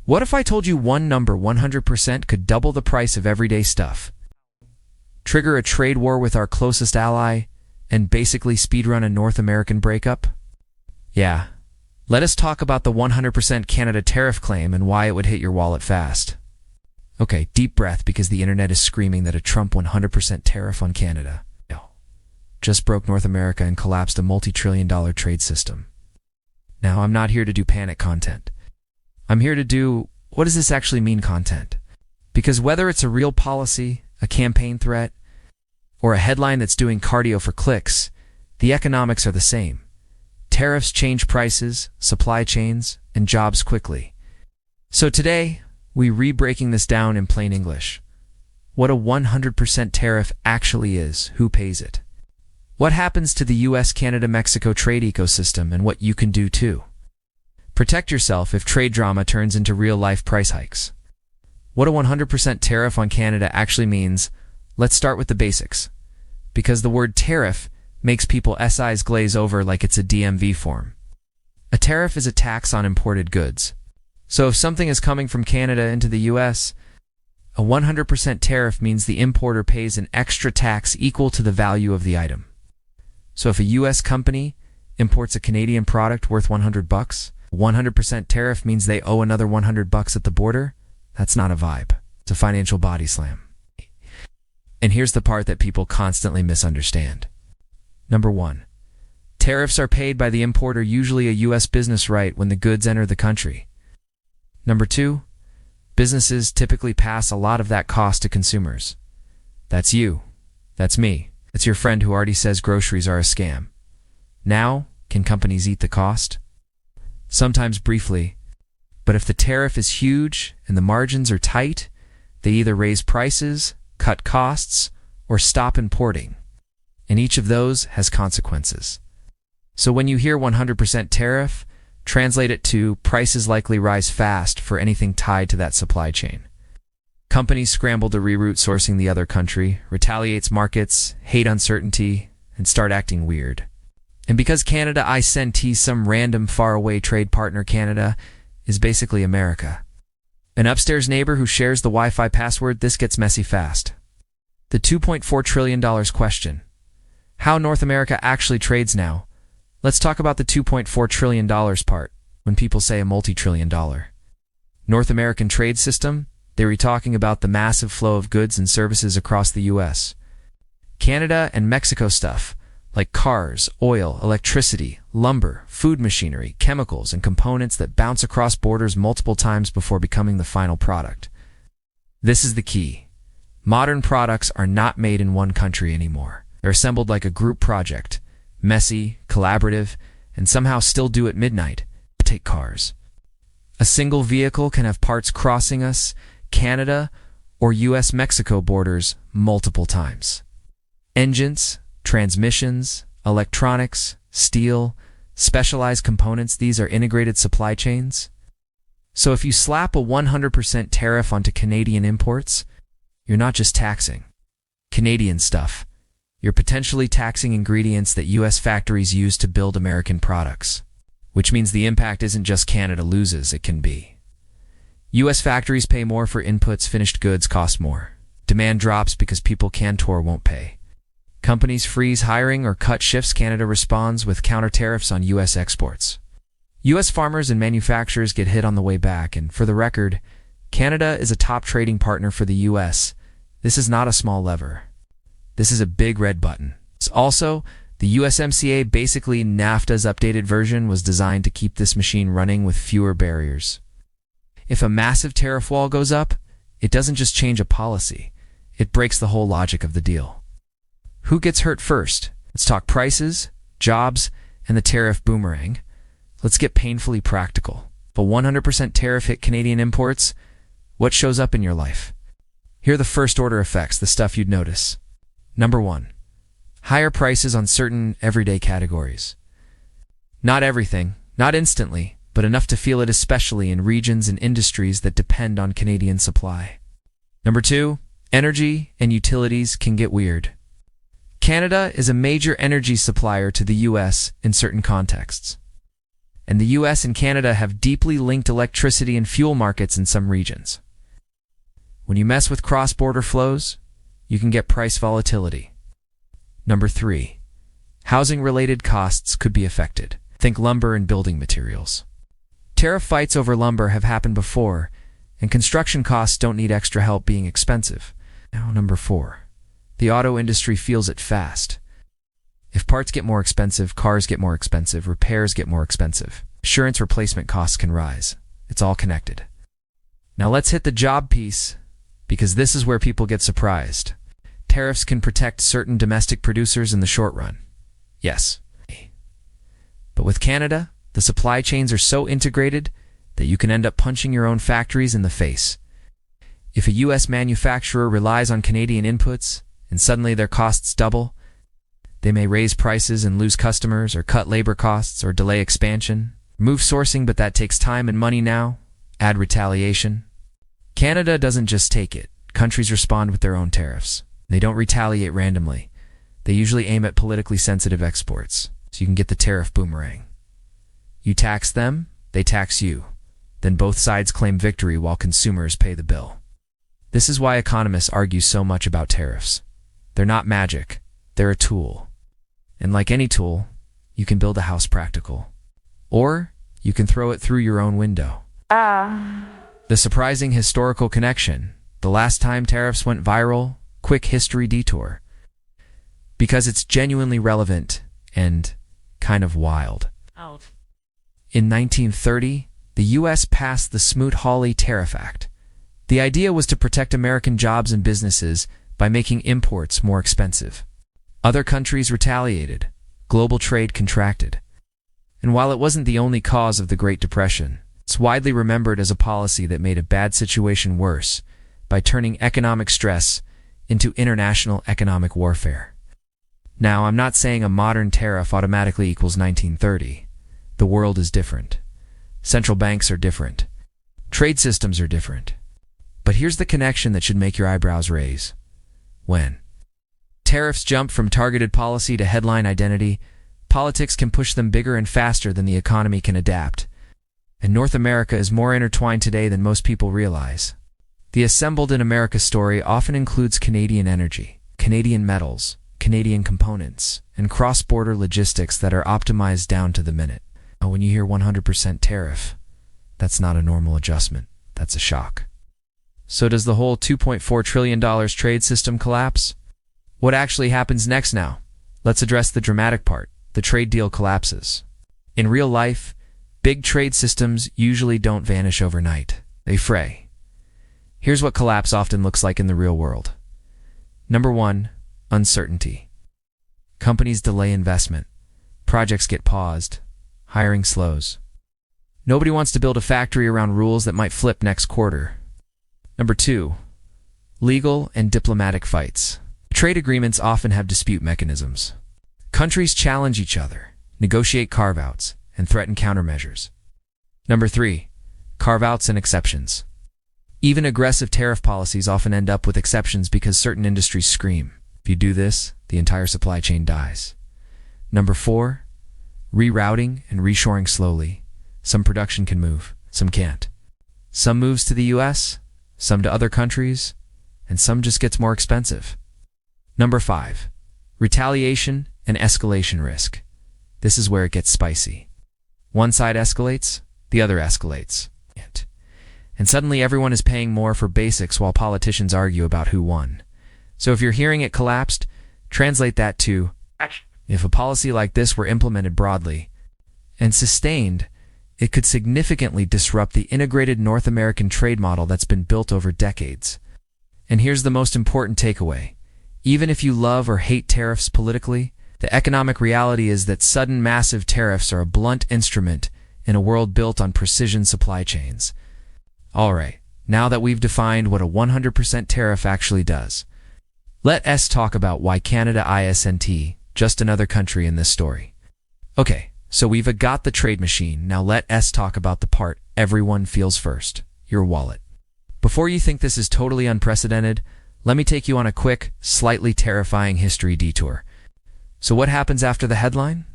What if I told you one number 100% could double the price of everyday stuff, trigger a trade war with our closest ally, and basically speedrun a North American breakup? Yeah. Let us talk about the 100% Canada tariff claim and why it would hit your wallet fast. Okay, deep breath, because the internet is screaming that a Trump 100% tariff on Canada just broke North America and collapsed a multi-trillion-dollar trade system. Now, I'm not here to do panic content. I'm here to do what does this actually mean content. Because whether it's a real policy, a campaign threat, or a headline that's doing cardio for clicks, the economics are the same. Tariffs change prices, supply chains, and jobs quickly. So today, we re-breaking this down in plain English. What a 100% tariff actually is, who pays it, what happens to the US, Canada, Mexico trade ecosystem, and what you can do too. Protect yourself if trade drama turns into real-life price hikes. What a 100% tariff on Canada actually means. Let's start with the basics. Because the word tariff makes people SIs glaze over like it's a DMV form. A tariff is a tax on imported goods. So if something is coming from Canada into the US, a 100% tariff means the importer pays an extra tax equal to the value of the item. So if a US company imports a Canadian product worth $100, 100% tariff means they owe another $100 at the border. That's not a vibe. It's a financial body slam. And here's the part that people constantly misunderstand. Number 1. Tariffs are paid by the importer, usually a US business right, when the goods enter the country. Number 2. Businesses typically pass a lot of that cost to consumers. That's you. That's me. It's your friend who already says groceries are a scam. Now, can companies eat the cost? Sometimes briefly, but if the tariff is huge and the margins are tight, they either raise prices, cut costs, or stop importing. And each of those has consequences. So when you hear 100% tariff, translate it to prices likely rise fast for anything tied to that supply chain. Companies scramble to reroute sourcing the other country, retaliates markets, hate uncertainty, and start acting weird. And because Canada, I send T some random faraway trade partner, Canada is basically America. An upstairs neighbor who shares the Wi-Fi password, this gets messy fast. The $2.4 trillion question. How North America actually trades now. Let's talk about the $2.4 trillion part, when people say a multi-trillion-dollar. North American trade system, they were talking about the massive flow of goods and services across the US. Canada and Mexico stuff, like cars, oil, electricity, lumber, food machinery, chemicals, and components that bounce across borders multiple times before becoming the final product. This is the key. Modern products are not made in one country anymore. They're assembled like a group project, messy, collaborative, and somehow still due at midnight. Take cars. A single vehicle can have parts crossing us, Canada, or US-Mexico borders multiple times. Engines, transmissions, electronics, steel, specialized components, these are integrated supply chains. So if you slap a 100% tariff onto Canadian imports, you're not just taxing Canadian stuff. You're potentially taxing ingredients that US factories use to build American products. Which means the impact isn't just Canada loses, it can be. US factories pay more for inputs, finished goods cost more. Demand drops because people can't or won't pay. Companies freeze hiring or cut shifts. Canada responds with counter tariffs on US exports. US farmers and manufacturers get hit on the way back, and for the record, Canada is a top trading partner for the US. This is not a small lever. This is a big red button. Also, the USMCA, basically NAFTA's updated version, was designed to keep this machine running with fewer barriers. If a massive tariff wall goes up, it doesn't just change a policy, it breaks the whole logic of the deal. Who gets hurt first? Let's talk prices, jobs, and the tariff boomerang. Let's get painfully practical. If a 100% tariff hit Canadian imports, what shows up in your life? Here are the first order effects, the stuff you'd notice. Number 1. Higher prices on certain everyday categories. Not everything, not instantly, but enough to feel it, especially in regions and industries that depend on Canadian supply. Number 2, energy and utilities can get weird. Canada is a major energy supplier to the US in certain contexts. And the US and Canada have deeply linked electricity and fuel markets in some regions. When you mess with cross-border flows, you can get price volatility. Number 3. Housing-related costs could be affected. Think lumber and building materials. Tariff fights over lumber have happened before, and construction costs don't need extra help being expensive. Now, number 4. The auto industry feels it fast. If parts get more expensive, cars get more expensive, repairs get more expensive. Insurance replacement costs can rise. It's all connected. Now let's hit the job piece, because this is where people get surprised. Tariffs can protect certain domestic producers in the short run. Yes. But with Canada, the supply chains are so integrated that you can end up punching your own factories in the face. If a US manufacturer relies on Canadian inputs, and suddenly their costs double, they may raise prices and lose customers, or cut labor costs, or delay expansion. Move sourcing, but that takes time and money now. Add retaliation. Canada doesn't just take it. Countries respond with their own tariffs. They don't retaliate randomly. They usually aim at politically sensitive exports, so you can get the tariff boomerang. You tax them, they tax you. Then both sides claim victory while consumers pay the bill. This is why economists argue so much about tariffs. They're not magic. They're a tool. And like any tool, you can build a house practical. Or you can throw it through your own window. The surprising historical connection. The last time tariffs went viral, quick history detour. Because it's genuinely relevant and kind of wild. In 1930, the U.S. passed the Smoot-Hawley Tariff Act. The idea was to protect American jobs and businesses by making imports more expensive. Other countries retaliated. Global trade contracted. And while it wasn't the only cause of the Great Depression, it's widely remembered as a policy that made a bad situation worse by turning economic stress into international economic warfare. Now, I'm not saying a modern tariff automatically equals 1930. The world is different. Central banks are different. Trade systems are different. But here's the connection that should make your eyebrows raise. When tariffs jump from targeted policy to headline identity, politics can push them bigger and faster than the economy can adapt. And North America is more intertwined today than most people realize. The Assembled in America story often includes Canadian energy, Canadian metals, Canadian components, and cross-border logistics that are optimized down to the minute. Now, when you hear 100% tariff, that's not a normal adjustment. That's a shock. So does the whole $2.4 trillion trade system collapse? What actually happens next now? Let's address the dramatic part. The trade deal collapses. In real life, big trade systems usually don't vanish overnight. They fray. Here's what collapse often looks like in the real world. Number 1, uncertainty. Companies delay investment. Projects get paused. Hiring slows. Nobody wants to build a factory around rules that might flip next quarter. Number 2, legal and diplomatic fights. Trade agreements often have dispute mechanisms. Countries challenge each other, negotiate carve-outs, and threaten countermeasures. Number 3, carve-outs and exceptions. Even aggressive tariff policies often end up with exceptions because certain industries scream. If you do this, the entire supply chain dies. Number 4, rerouting and reshoring slowly. Some production can move, some can't. Some moves to the US, some to other countries, and some just gets more expensive. Number 5, retaliation and escalation risk. This is where it gets spicy. One side escalates, the other escalates. And suddenly everyone is paying more for basics while politicians argue about who won. So if you're hearing it collapsed, translate that to, if a policy like this were implemented broadly and sustained, it could significantly disrupt the integrated North American trade model that's been built over decades. And here's the most important takeaway. Even if you love or hate tariffs politically, the economic reality is that sudden massive tariffs are a blunt instrument in a world built on precision supply chains. All right, now that we've defined what a 100% tariff actually does, let us talk about why Canada isn't just another country in this story. Okay, so we've got the trade machine. Now let us talk about the part everyone feels first, your wallet. Before you think this is totally unprecedented, let me take you on a quick, slightly terrifying history detour. So what happens after the headline?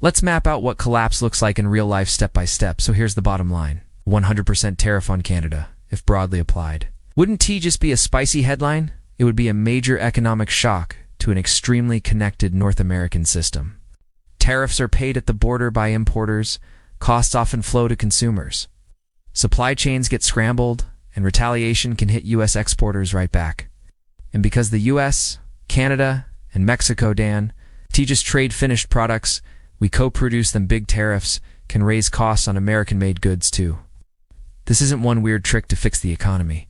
Let's map out what collapse looks like in real life step by step. So here's the bottom line. 100% tariff on Canada, if broadly applied. Wouldn't T just be a spicy headline? It would be a major economic shock to an extremely connected North American system. Tariffs are paid at the border by importers, costs often flow to consumers. Supply chains get scrambled, and retaliation can hit U.S. exporters right back. And because the U.S., Canada, and Mexico, just trade finished products, we co-produce them, big tariffs can raise costs on American-made goods too. This isn't one weird trick to fix the economy.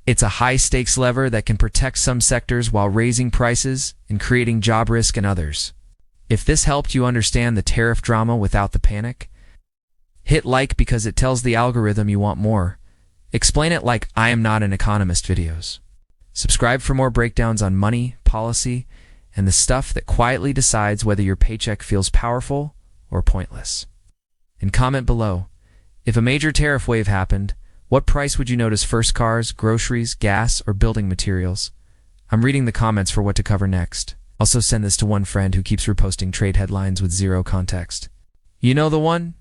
It's a high-stakes lever that can protect some sectors while raising prices and creating job risk in others. If this helped you understand the tariff drama without the panic, hit like because it tells the algorithm you want more. Explain it like I am not an economist videos. Subscribe for more breakdowns on money, policy, and the stuff that quietly decides whether your paycheck feels powerful or pointless. And comment below, if a major tariff wave happened, what price would you notice first? Cars, groceries, gas, or building materials? I'm reading the comments for what to cover next. Also send this to one friend who keeps reposting trade headlines with zero context. You know the one?